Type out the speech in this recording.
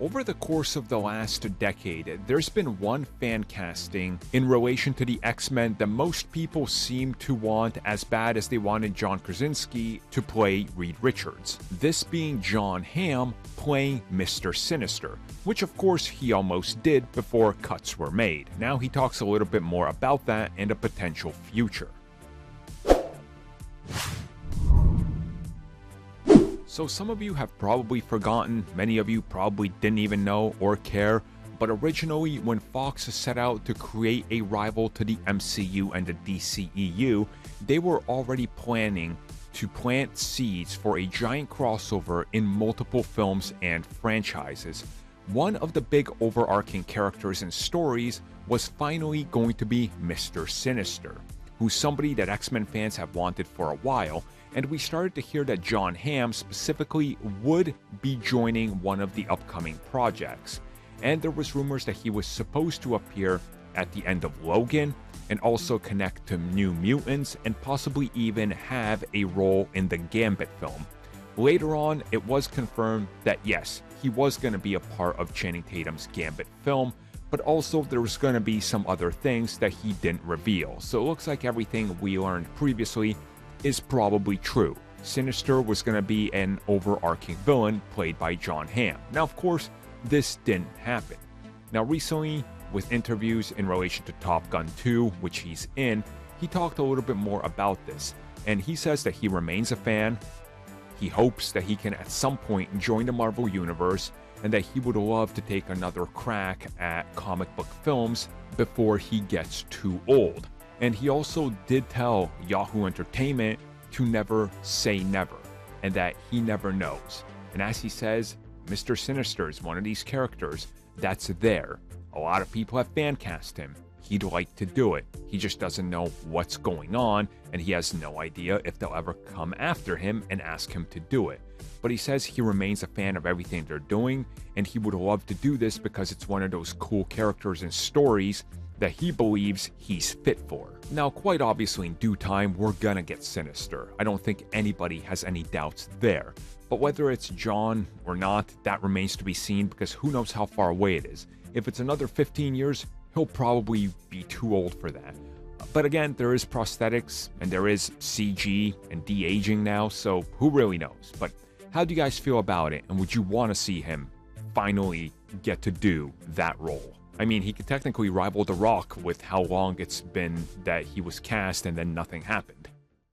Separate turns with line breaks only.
over the course of the last decade, there's been one fan casting in relation to the X-Men that most people seem to want as bad as they wanted John Krasinski to play Reed Richards. This being John Hamm playing Mr. Sinister, which of course he almost did before cuts were made. Now he talks a little bit more about that and a potential future. So some of you have probably forgotten, many of you probably didn't even know or care, but originally when Fox set out to create a rival to the MCU and the DCEU, they were already planning to plant seeds for a giant crossover in multiple films and franchises. One of the big overarching characters and stories was finally going to be Mr. Sinister, who's somebody that X-Men fans have wanted for a while, and we started to hear that John Hamm specifically would be joining one of the upcoming projects. And there was rumors that he was supposed to appear at the end of Logan and also connect to New Mutants and possibly even have a role in the Gambit film. Later on, it was confirmed that yes, he was going to be a part of Channing Tatum's Gambit film, but also there was going to be some other things that he didn't reveal. So it looks like everything we learned previously is probably true. Sinister was going to be an overarching villain played by John Hamm. Now, of course, this didn't happen. Now, recently, with interviews in relation to Top Gun 2, which he's in, he talked a little bit more about this, and he says that he remains a fan. He hopes that he can at some point join the Marvel Universe, and that he would love to take another crack at comic book films before he gets too old. And he also did tell Yahoo Entertainment to never say never, and that he never knows. And as he says, Mr. Sinister is one of these characters that's there. A lot of people have fan cast him. He'd like to do it. He just doesn't know what's going on, and he has no idea if they'll ever come after him and ask him to do it. But he says he remains a fan of everything they're doing, and he would love to do this because it's one of those cool characters and stories that he believes he's fit for. Now, quite obviously, in due time, we're gonna get Sinister. I don't think anybody has any doubts there. But whether it's John or not, that remains to be seen, because who knows how far away it is. If it's another 15 years, he'll probably be too old for that. But again, there is prosthetics, and there is CG and de-aging now, so who really knows? But how do you guys feel about it, and would you want to see him finally get to do that role? I mean, he could technically rival The Rock with how long it's been that he was cast and then nothing happened.